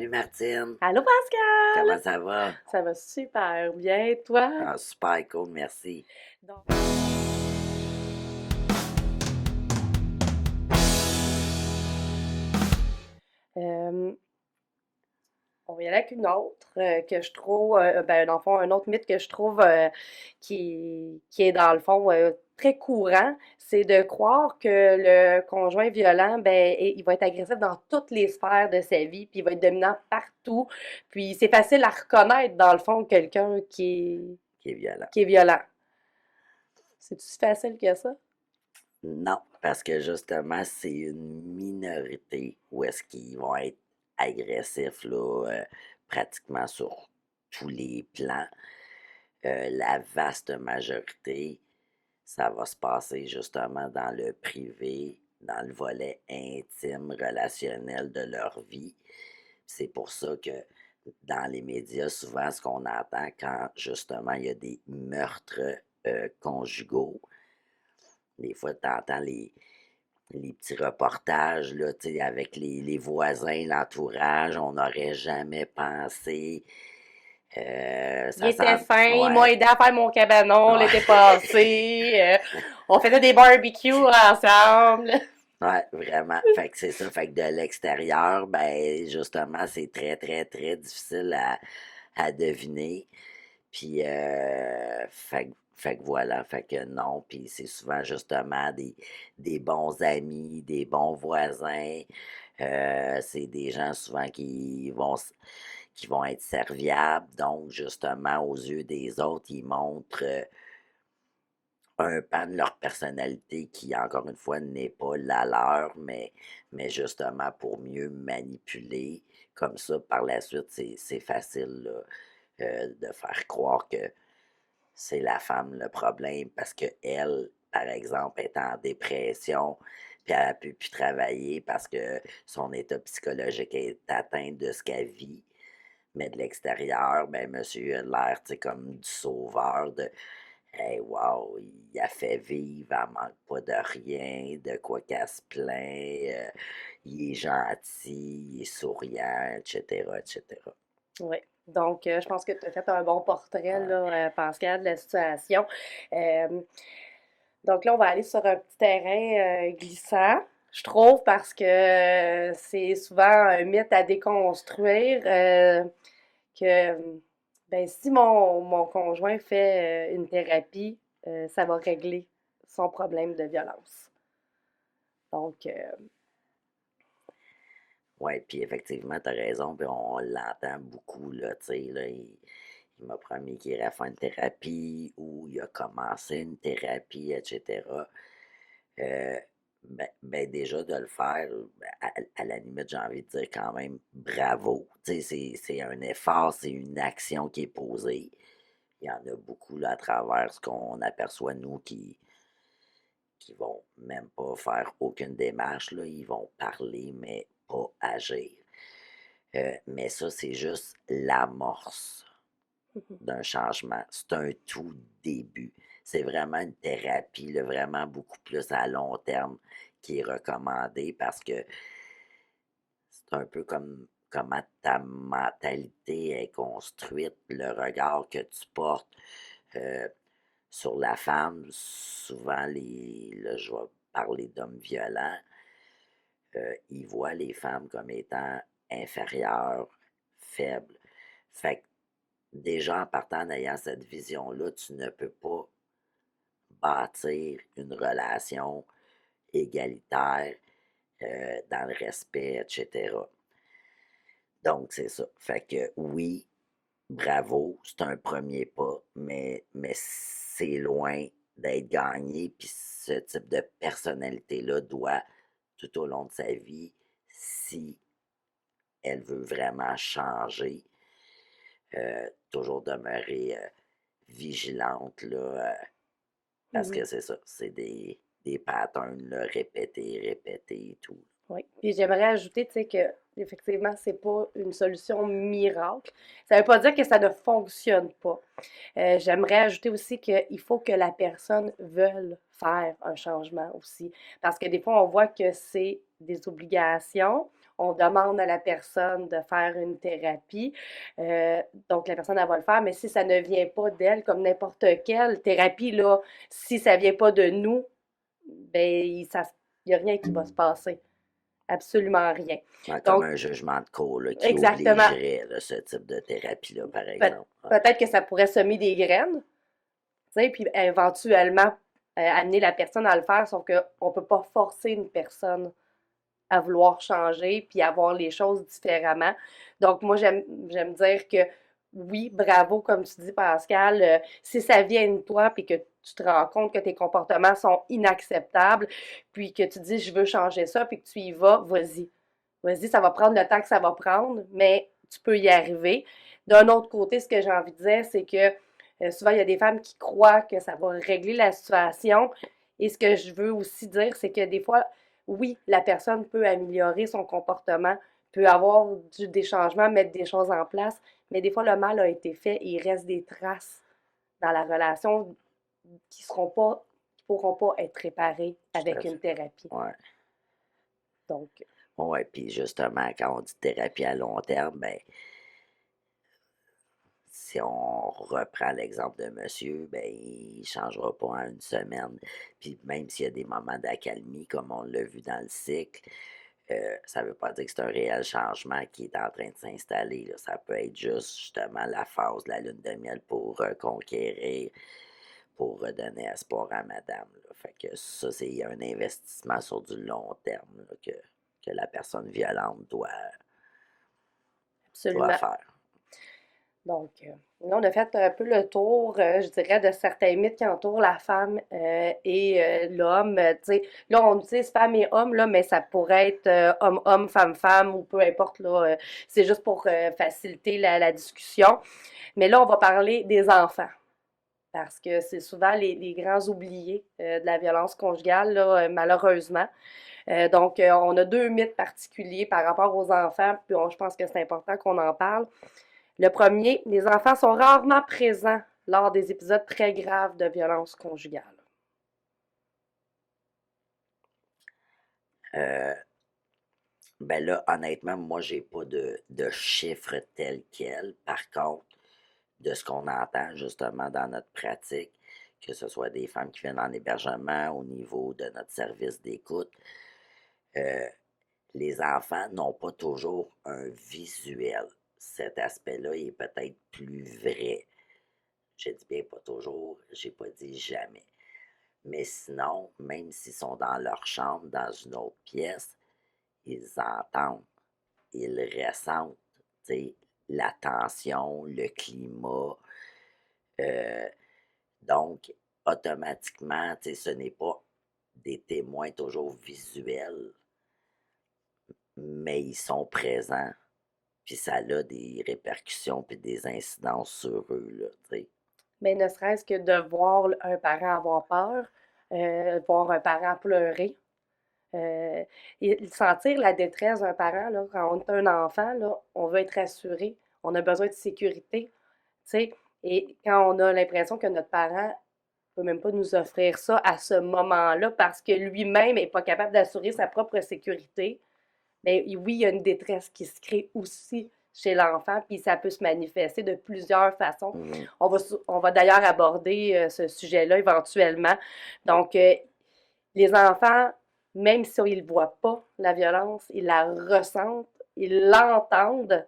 Salut Martine, Allô Pascal! comment ça va? Ça va super bien, toi? Ah, super cool, merci. Donc, euh, on va y aller avec une autre que je trouve, dans le fond, un autre mythe que je trouve qui est dans le fond très courant, c'est de croire que le conjoint violent, il va être agressif dans toutes les sphères de sa vie, puis il va être dominant partout, puis c'est facile à reconnaître dans le fond quelqu'un Qui est violent. qui est violent. C'est-tu si facile que ça? Non, parce que justement, c'est une minorité où est-ce qu'ils vont être agressifs, là, pratiquement sur tous les plans. La vaste majorité, ça va se passer justement dans le privé, dans le volet intime, relationnel de leur vie. C'est pour ça que dans les médias, souvent, ce qu'on entend quand justement il y a des meurtres conjugaux, des fois, tu entends les petits reportages là, avec les voisins, l'entourage, on n'aurait jamais pensé. Il Ça était semble. fin, il m'a Ouais, aidé à faire mon cabanon l'été ouais. passé. On faisait des barbecues ensemble. Ouais, vraiment. Fait que c'est ça. Fait que de l'extérieur, ben, justement, c'est très, très, très difficile à deviner. Puis, fait que voilà, fait que non. Puis c'est souvent justement des bons amis, des bons voisins. C'est des gens souvent qui vont être serviables. Donc, justement, aux yeux des autres, ils montrent un pan de leur personnalité qui, encore une fois, n'est pas la leur, mais justement pour mieux manipuler. Comme ça, par la suite, c'est facile là, de faire croire que c'est la femme le problème parce que elle, par exemple, est en dépression, puis elle ne peut plus travailler parce que son état psychologique est atteint de ce qu'elle vit. Mais de l'extérieur, ben, monsieur a l'air, tu sais, comme du sauveur de hey, wow, il a fait vivre, elle manque pas de rien, de quoi qu'elle se plaint, il est gentil, il est souriant, etc., etc. Oui. Donc, je pense que tu as fait un bon portrait, Ouais. là, Pascal, de la situation. Euh, donc là, on va aller sur un petit terrain glissant, je trouve, parce que c'est souvent un mythe à déconstruire. Que si mon conjoint fait une thérapie, ça va régler son problème de violence. Donc, Ouais, puis effectivement, t'as raison, puis on l'entend beaucoup, là, tu sais, là, il m'a promis qu'il irait faire une thérapie ou il a commencé une thérapie, etc. Euh, ben, déjà de le faire, ben, à la limite, j'ai envie de dire quand même bravo. Tu sais, c'est un effort, c'est une action qui est posée. Il y en a beaucoup là à travers ce qu'on aperçoit, nous, qui vont même pas faire aucune démarche, là. Ils vont parler, mais pas agir. Mais ça, c'est juste l'amorce d'un changement. C'est un tout début. C'est vraiment une thérapie, là, vraiment beaucoup plus à long terme qui est recommandée parce que c'est un peu comme comment ta mentalité est construite, le regard que tu portes euh, sur la femme. Souvent, là, je vais parler d'hommes violents, ils voient les femmes comme étant inférieures, faibles. Fait que déjà en partant en ayant cette vision-là, tu ne peux pas bâtir une relation égalitaire dans le respect, etc. Donc, c'est ça. Fait que oui, bravo, c'est un premier pas, mais c'est loin d'être gagné. Puis ce type de personnalité-là doit, tout au long de sa vie, si elle veut vraiment changer, toujours demeurer vigilante, là, parce mhm. que c'est ça, c'est des patterns là, répétés, répétés et tout. Oui. Puis j'aimerais ajouter, tu sais, que effectivement, c'est pas une solution miracle. Ça veut pas dire que ça ne fonctionne pas. J'aimerais ajouter aussi qu'il faut que la personne veuille faire un changement aussi. Parce que des fois, on voit que c'est des obligations on demande à la personne de faire une thérapie. Euh, donc, la personne, elle va le faire, mais si ça ne vient pas d'elle, comme n'importe quelle thérapie, là, si ça vient pas de nous, ben, il n'y a rien qui va se passer. Absolument rien. Ouais, comme Donc, un jugement de cours là, qui exactement. obligerait là, ce type de thérapie-là, par Peut- exemple. Ouais. Peut-être que ça pourrait semer des graines, tu sais, puis éventuellement amener la personne à le faire, sauf qu'on ne peut pas forcer une personne à vouloir changer puis à voir les choses différemment. Donc, moi, j'aime dire que oui, bravo, comme tu dis, Pascal, si ça vient de toi puis que tu te rends compte que tes comportements sont inacceptables, puis que tu dis je veux changer ça, puis que tu y vas, vas-y. Vas-y, ça va prendre le temps que ça va prendre, mais tu peux y arriver. D'un autre côté, ce que j'ai envie de dire, c'est que souvent, il y a des femmes qui croient que ça va régler la situation. Et ce que je veux aussi dire, c'est que des fois, oui, la personne peut améliorer son comportement, peut avoir des changements, mettre des choses en place, mais des fois, le mal a été fait et il reste des traces dans la relation qui pourront pas être réparées Tout à avec une fait. thérapie. Ouais. Donc, Ouais, puis justement, quand on dit thérapie à long terme, ben, si on reprend l'exemple de monsieur, ben, il ne changera pas en une semaine. Puis même s'il y a des moments d'accalmie, comme on l'a vu dans le cycle, ça ne veut pas dire que c'est un réel changement qui est en train de s'installer, là. Ça peut être juste justement la phase de la lune de miel pour reconquérir, pour redonner espoir à madame, là. Fait que ça, c'est un investissement sur du long terme là, que la personne violente doit absolument. faire. Donc, là, on a fait un peu le tour, je dirais, de certains mythes qui entourent la femme et l'homme. Tu sais, là, on utilise femme et homme, là, mais ça pourrait être homme-homme, femme-femme ou peu importe. Là, c'est juste pour faciliter la discussion. Mais là, on va parler des enfants parce que c'est souvent les grands oubliés de la violence conjugale, là, malheureusement. Donc, on a deux mythes particuliers par rapport aux enfants, puis je pense que c'est important qu'on en parle. Le premier, les enfants sont rarement présents lors des épisodes très graves de violence conjugale. Euh, ben là, honnêtement, moi, j'ai pas de chiffres tels quels. Par contre, de ce qu'on entend justement dans notre pratique, que ce soit des femmes qui viennent en hébergement au niveau de notre service d'écoute, euh, les enfants n'ont pas toujours un visuel. Cet aspect-là est peut-être plus vrai. Je dis bien pas toujours, j'ai pas dit jamais. Mais sinon, même s'ils sont dans leur chambre, dans une autre pièce, ils entendent, ils ressentent, tu sais, la tension, le climat. euh, donc, automatiquement, tu sais, ce n'est pas des témoins toujours visuels, mais ils sont présents. Puis ça a des répercussions puis des incidences sur eux, là, tu sais. Mais ne serait-ce que de voir un parent avoir peur, voir un parent pleurer, euh, et sentir la détresse d'un parent, là, quand on est un enfant, là, on veut être rassuré, on a besoin de sécurité, tu sais. Et quand on a l'impression que notre parent peut même pas nous offrir ça à ce moment-là parce que lui-même n'est pas capable d'assurer sa propre sécurité, mais oui, il y a une détresse qui se crée aussi chez l'enfant, puis ça peut se manifester de plusieurs façons. Mhm. On va d'ailleurs aborder ce sujet-là éventuellement. Donc, les enfants, même s'ils ne voient pas la violence, ils la ressentent, ils l'entendent,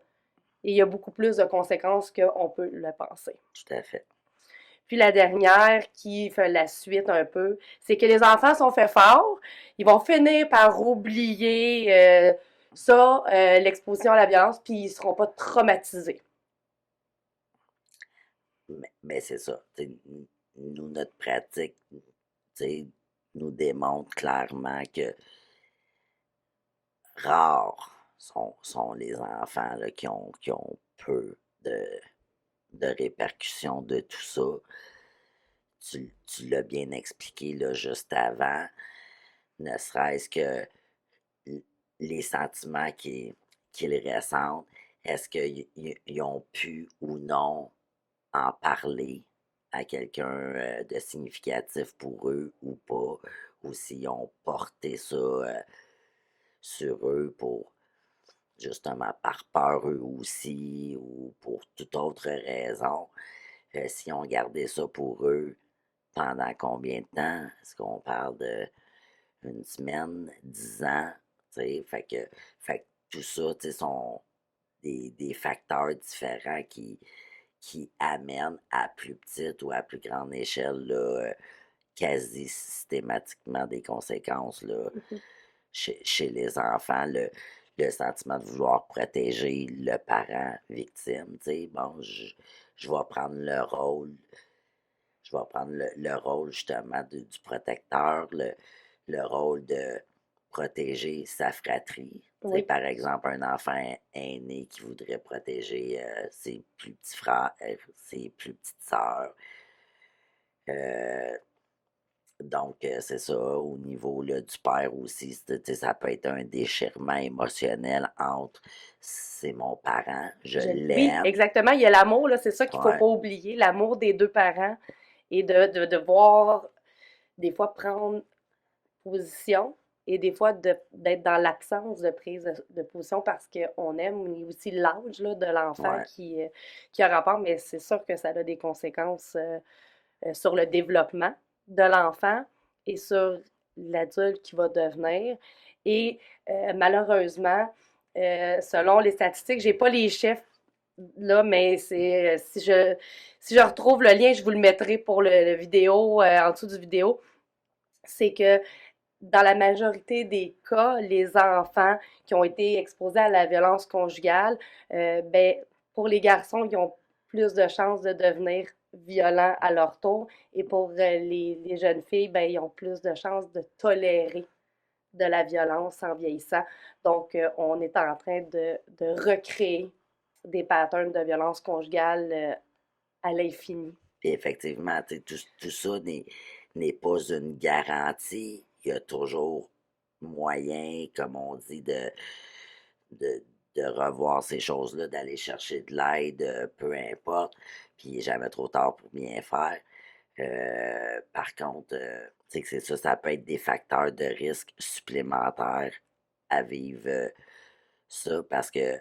et il y a beaucoup plus de conséquences qu'on peut le penser. Tout à fait. Puis la dernière, qui fait la suite un peu, c'est que les enfants sont faits forts, ils vont finir par oublier ça, l'exposition à la violence, puis ils seront pas traumatisés. Mais c'est ça. Nous, notre pratique, nous démontre clairement que rares sont les enfants là, qui ont peu de répercussions de tout ça. Tu l'as bien expliqué là, juste avant, ne serait-ce que les sentiments qu'ils ressentent, est-ce qu'ils ont pu ou non en parler à quelqu'un de significatif pour eux ou pas, ou s'ils ont porté ça sur eux pour justement par peur eux aussi ou pour toute autre raison, si on gardait ça pour eux, pendant combien de temps? Est-ce qu'on parle de une semaine, 10 ans? Tu sais, fait que tout ça, tu sais, sont des facteurs différents qui amènent à plus petite ou à plus grande échelle, là, quasi systématiquement des conséquences là, Mhm. chez les enfants. Le sentiment de vouloir protéger le parent victime. Tu sais, bon, je vais prendre le rôle je vais prendre le rôle justement du protecteur, le rôle de protéger sa fratrie. Tu sais, Oui. par exemple, un enfant aîné qui voudrait protéger ses plus petits frères, ses plus petites sœurs. Euh, donc, c'est ça, au niveau là, du père aussi, tu sais, ça peut être un déchirement émotionnel entre c'est mon parent, je Oui, l'aime, exactement. Il y a l'amour, là, c'est ça qu'il faut ouais, pas oublier, l'amour des deux parents et de devoir des fois prendre position et des fois d'être dans l'absence de prise de position parce qu'on aime, mais aussi l'âge là, de l'enfant ouais, qui a rapport, mais c'est sûr que ça a des conséquences sur le développement de l'enfant et sur l'adulte qui va devenir. Et malheureusement, selon les statistiques, j'ai pas les chiffres là, mais c'est si je retrouve le lien, je vous le mettrai pour le vidéo en dessous du vidéo. C'est que dans la majorité des cas, les enfants qui ont été exposés à la violence conjugale, ben, pour les garçons, ils ont plus de chances de devenir violents à leur tour. Et pour les jeunes filles, ben, ils ont plus de chances de tolérer de la violence en vieillissant. Donc, on est en train de recréer des patterns de violence conjugale à l'infini. puis effectivement, tu sais, tout ça n'est pas une garantie. Il y a toujours moyen, comme on dit, de, de revoir ces choses-là, d'aller chercher de l'aide, peu importe. Puis il n'est jamais trop tard pour bien faire. Par contre, tu sais que c'est ça, ça peut être des facteurs de risque supplémentaires à vivre ça parce que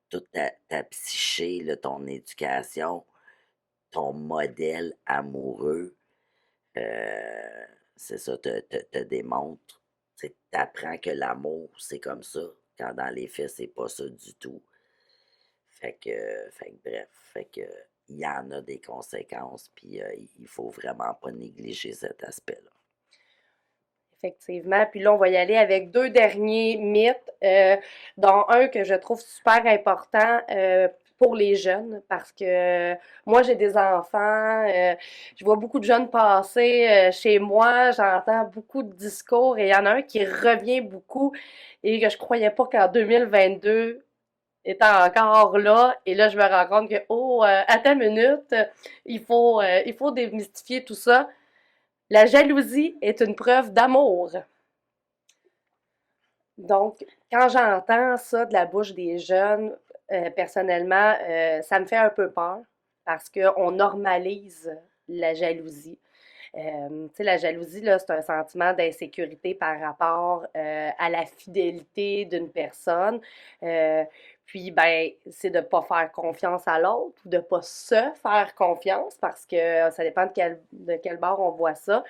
toute ta psyché, là, ton éducation, ton modèle amoureux, euh, c'est ça, te démontre. Tu apprends que l'amour, c'est comme ça, quand dans les faits, c'est pas ça du tout. Bref, il y en a des conséquences, puis il faut vraiment pas négliger cet aspect-là. Effectivement. Puis là, on va y aller avec deux derniers mythes, dont un que je trouve super important pour les jeunes, parce que moi, j'ai des enfants, je vois beaucoup de jeunes passer chez moi, j'entends beaucoup de discours, et il y en a un qui revient beaucoup et que je croyais pas qu'en 2022 était encore là. Et là, je me rends compte que, oh, attends une minute, il faut démystifier tout ça. La jalousie est une preuve d'amour. Donc, quand j'entends ça de la bouche des jeunes, personnellement, ça me fait un peu peur parce qu'on normalise la jalousie. Tu sais, la jalousie, là, c'est un sentiment d'insécurité par rapport à la fidélité d'une personne. Euh, Puis, ben, c'est de ne pas faire confiance à l'autre ou de ne pas se faire confiance parce que ça dépend de quel bord on voit ça.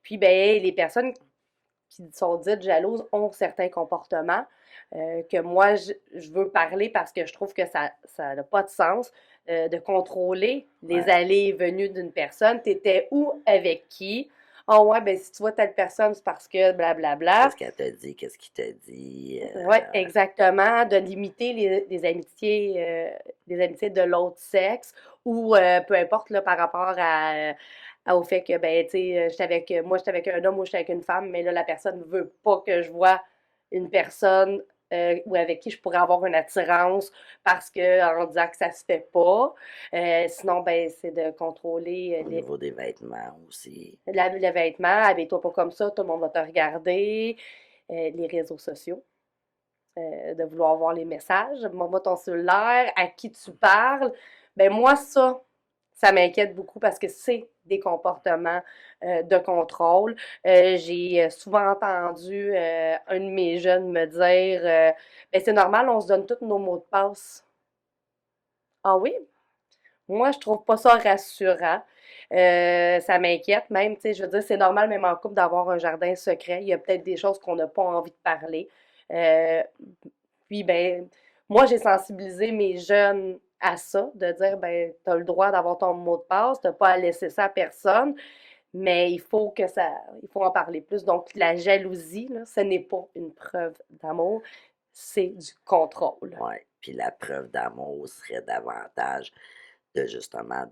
Puis, ben, les personnes qui sont dites jalouses ont certains comportements que moi, je veux parler parce que je trouve que ça n'a pas de sens de contrôler les Ouais. allées et venues d'une personne. T'étais où, avec qui? Ah ouais, ben si tu vois telle personne, c'est parce que blablabla. Qu'est-ce qu'elle t'a dit? Qu'est-ce qu'il t'a dit? Oui, exactement. De limiter les amitiés de l'autre sexe ou peu importe là, par rapport au fait que ben tu sais, moi j'étais avec un homme ou j'étais avec une femme, mais là la personne ne veut pas que je vois une personne ou avec qui je pourrais avoir une attirance parce que en disant que ça se fait pas. Sinon ben c'est de contrôler Au niveau des vêtements aussi. le vêtement, habille-toi pas comme ça, tout le monde va te regarder. Les réseaux sociaux de vouloir voir les messages. Montre-moi ton cellulaire, à qui tu parles. Ben moi, ça, Ça m'inquiète beaucoup parce que c'est des comportements de contrôle. J'ai souvent entendu un de mes jeunes me dire ben c'est normal, on se donne tous nos mots de passe. Ah oui? Moi, je trouve pas ça rassurant. Ça m'inquiète même, tu sais, je veux dire, c'est normal même en couple d'avoir un jardin secret. Il y a peut-être des choses qu'on n'a pas envie de parler. Euh, Puis, ben, moi, j'ai sensibilisé mes jeunes à ça, de dire, ben, t'as le droit d'avoir ton mot de passe, t'as pas à laisser ça à personne, mais il faut en parler plus. Donc, la jalousie, là, ce n'est pas une preuve d'amour, c'est du contrôle. Ouais. Puis la preuve d'amour serait davantage de justement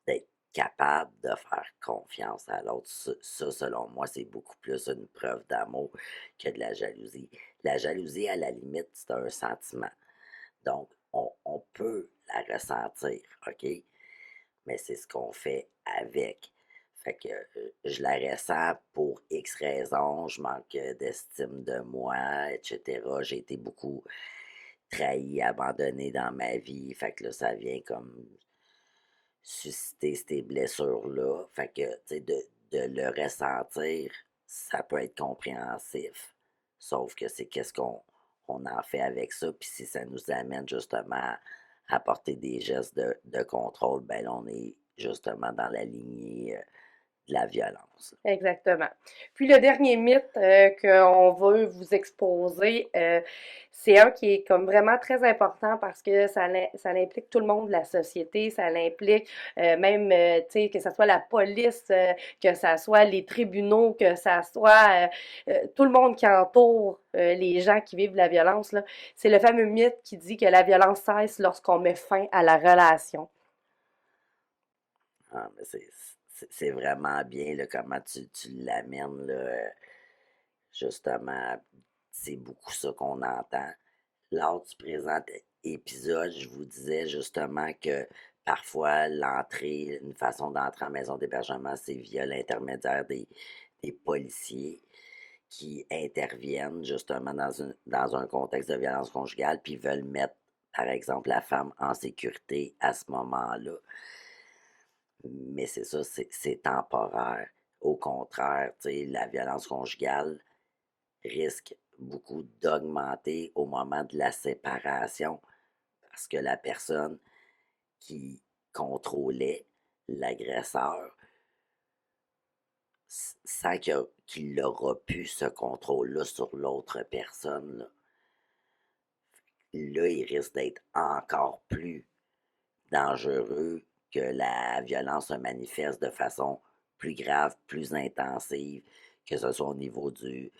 d'être capable de faire confiance à l'autre. Ça, selon moi, c'est beaucoup plus une preuve d'amour que de la jalousie. La jalousie, à la limite, c'est un sentiment. Donc, on peut la ressentir, OK? Mais c'est ce qu'on fait avec. Fait que je la ressens pour X raisons, je manque d'estime de moi, etc. J'ai été beaucoup trahi, abandonné dans ma vie. Fait que là, ça vient comme susciter ces blessures-là. Fait que, tu sais, de le ressentir, ça peut être compréhensif. Sauf que c'est qu'est-ce qu'on en fait avec ça. Puis si ça nous amène justement à porter des gestes de contrôle, ben là, on est justement dans la lignée de la violence. Exactement. Puis le dernier mythe qu'on veut vous exposer, c'est un qui est comme vraiment très important parce que ça implique tout le monde de la société, ça l'implique même, tu sais, que ce soit la police, que ce soit les tribunaux, que ce soit tout le monde qui entoure les gens qui vivent la violence, là. C'est le fameux mythe qui dit que la violence cesse lorsqu'on met fin à la relation. Ah, mais c'est vraiment bien là, comment tu l'amènes, là, justement, c'est beaucoup ça qu'on entend. Lors du présent épisode, je vous disais justement que parfois l'entrée, une façon d'entrer en maison d'hébergement, c'est via l'intermédiaire des policiers qui interviennent justement dans un contexte de violence conjugale, puis veulent mettre, par exemple, la femme en sécurité à ce moment-là. Mais c'est ça, c'est temporaire. Au contraire, tu sais, la violence conjugale risque beaucoup d'augmenter au moment de la séparation parce que la personne qui contrôlait l'agresseur sent qu'il n'aura plus ce contrôle-là sur l'autre personne. Là, il risque d'être encore plus dangereux que la violence se manifeste de façon plus grave, plus intensive, que ce soit au niveau du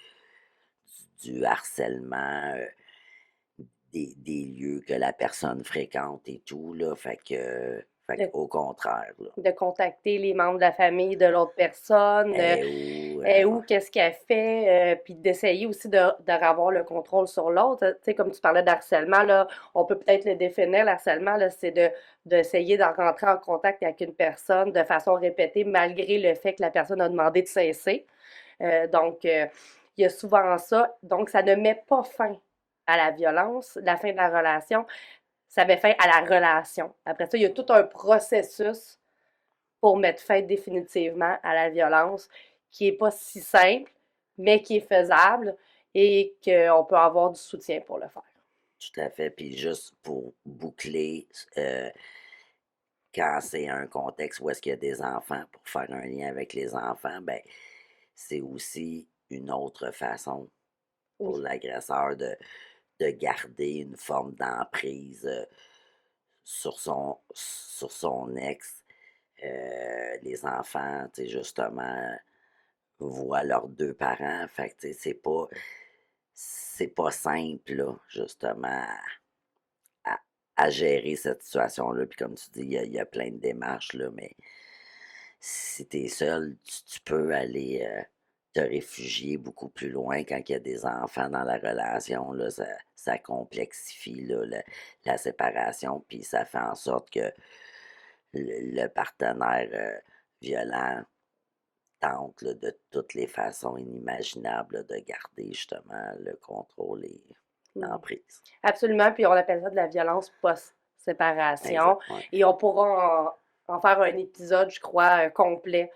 harcèlement, des lieux que la personne fréquente et tout, là. Fait De au contraire, là. de contacter les membres de la famille de l'autre personne, Eh ou, où, qu'est-ce qu'elle fait, puis d'essayer aussi de revoir le contrôle sur l'autre. Tu sais, comme tu parlais d'harcèlement, là, on peut peut-être le définir, l'harcèlement, là, c'est d'essayer de rentrer en contact avec une personne de façon répétée, malgré le fait que la personne a demandé de cesser. Donc, il y a souvent ça. Donc, ça ne met pas fin à la violence, la fin de la relation, ça met fin à la relation. Après ça, il y a tout un processus pour mettre fin définitivement à la violence qui n'est pas si simple, mais qui est faisable et qu'on peut avoir du soutien pour le faire. tout à fait. Puis juste pour boucler, quand c'est un contexte où est-ce qu'il y a des enfants, pour faire un lien avec les enfants, ben c'est aussi une autre façon pour Oui, l'agresseur de garder une forme d'emprise sur son ex. Les enfants, tu sais, justement, voient leurs deux parents. Fait que, tu sais, c'est pas simple, là, justement, à, à gérer cette situation-là. Puis comme tu dis, il y a plein de démarches, là, mais si t'es seul, tu peux aller te réfugier beaucoup plus loin quand il y a des enfants dans la relation. Là, ça complexifie là, la séparation, puis ça fait en sorte que le partenaire violent tente là, de toutes les façons inimaginables là, de garder justement le contrôle et mm, l'emprise. absolument. Puis on appelle ça de la violence post-séparation. Exact, ouais. Et on pourra en faire un épisode, je crois, complet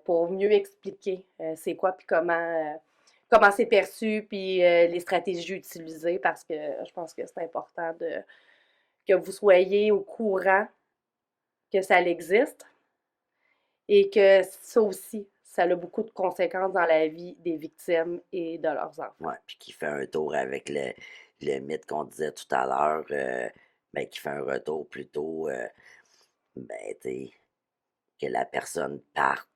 pour mieux expliquer c'est quoi puis comment c'est perçu puis les stratégies utilisées parce que je pense que c'est important que vous soyez au courant que ça existe et que ça aussi, ça a beaucoup de conséquences dans la vie des victimes et de leurs enfants. Ouais, puis qui fait un tour avec le mythe qu'on disait tout à l'heure, ben, qui fait un retour plutôt, ben, tu sais, que la personne parte,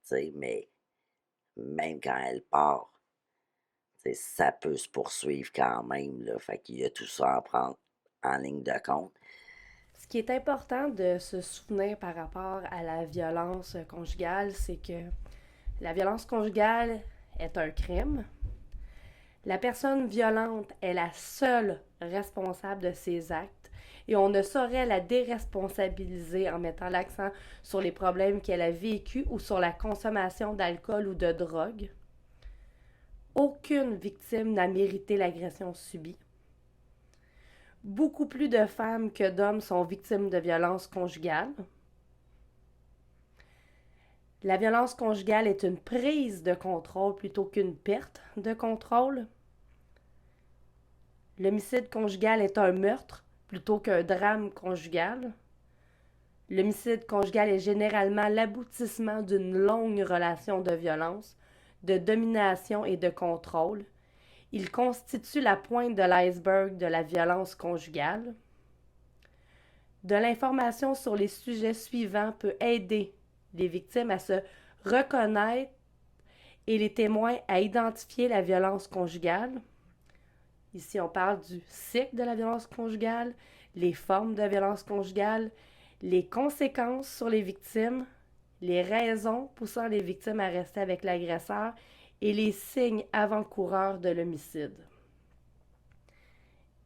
tu sais, mais même quand elle part, tu sais, ça peut se poursuivre quand même, là. Fait qu'il y a tout ça à prendre en ligne de compte. Ce qui est important de se souvenir par rapport à la violence conjugale, c'est que la violence conjugale est un crime. La personne violente est la seule responsable de ses actes et on ne saurait la déresponsabiliser en mettant l'accent sur les problèmes qu'elle a vécus ou sur la consommation d'alcool ou de drogue. Aucune victime n'a mérité l'agression subie. Beaucoup plus de femmes que d'hommes sont victimes de violences conjugales. La violence conjugale est une prise de contrôle plutôt qu'une perte de contrôle. L'homicide conjugal est un meurtre plutôt qu'un drame conjugal. L'homicide conjugal est généralement l'aboutissement d'une longue relation de violence, de domination et de contrôle. Il constitue la pointe de l'iceberg de la violence conjugale. De l'information sur les sujets suivants peut aider les victimes à se reconnaître et les témoins à identifier la violence conjugale. Ici, on parle du cycle de la violence conjugale, les formes de violence conjugale, les conséquences sur les victimes, les raisons poussant les victimes à rester avec l'agresseur et les signes avant-coureurs de l'homicide.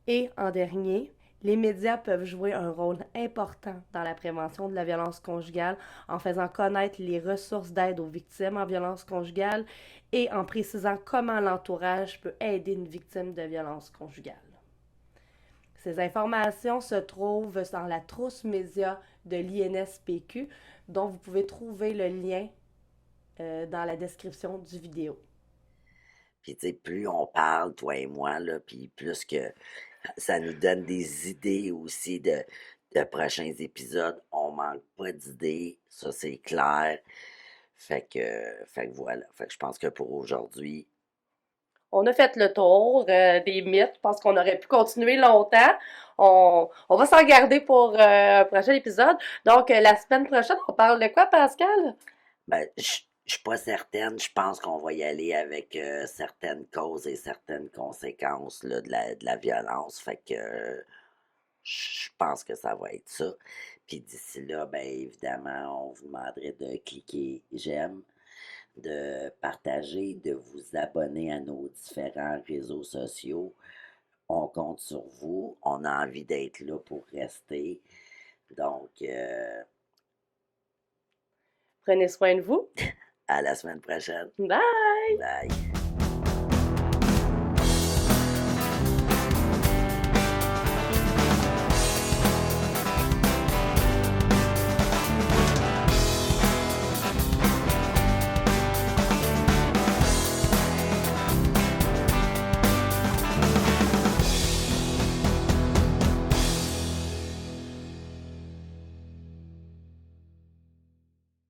Et en dernier, les médias peuvent jouer un rôle important dans la prévention de la violence conjugale en faisant connaître les ressources d'aide aux victimes en violence conjugale et en précisant comment l'entourage peut aider une victime de violence conjugale. Ces informations se trouvent dans la trousse média de l'INSPQ, dont vous pouvez trouver le lien dans la description du vidéo. Puis, tu sais, plus on parle, toi et moi, là, puis plus que ça nous donne des idées aussi de prochains épisodes. On manque pas d'idées, ça c'est clair. Fait que voilà. Fait que je pense que pour aujourd'hui, On a fait le tour des mythes. Je pense qu'on aurait pu continuer longtemps. On va s'en garder pour un prochain épisode. Donc, la semaine prochaine, on parle de quoi, Pascal? ben, je suis pas certaine. Je pense qu'on va y aller avec certaines causes et certaines conséquences là, de la violence. Fait que je pense que ça va être ça. Puis d'ici là, ben évidemment, on vous demanderait de cliquer j'aime, de partager, de vous abonner à nos différents réseaux sociaux. On compte sur vous. On a envie d'être là pour rester. Donc, Prenez soin de vous. à la semaine prochaine. Bye! Bye.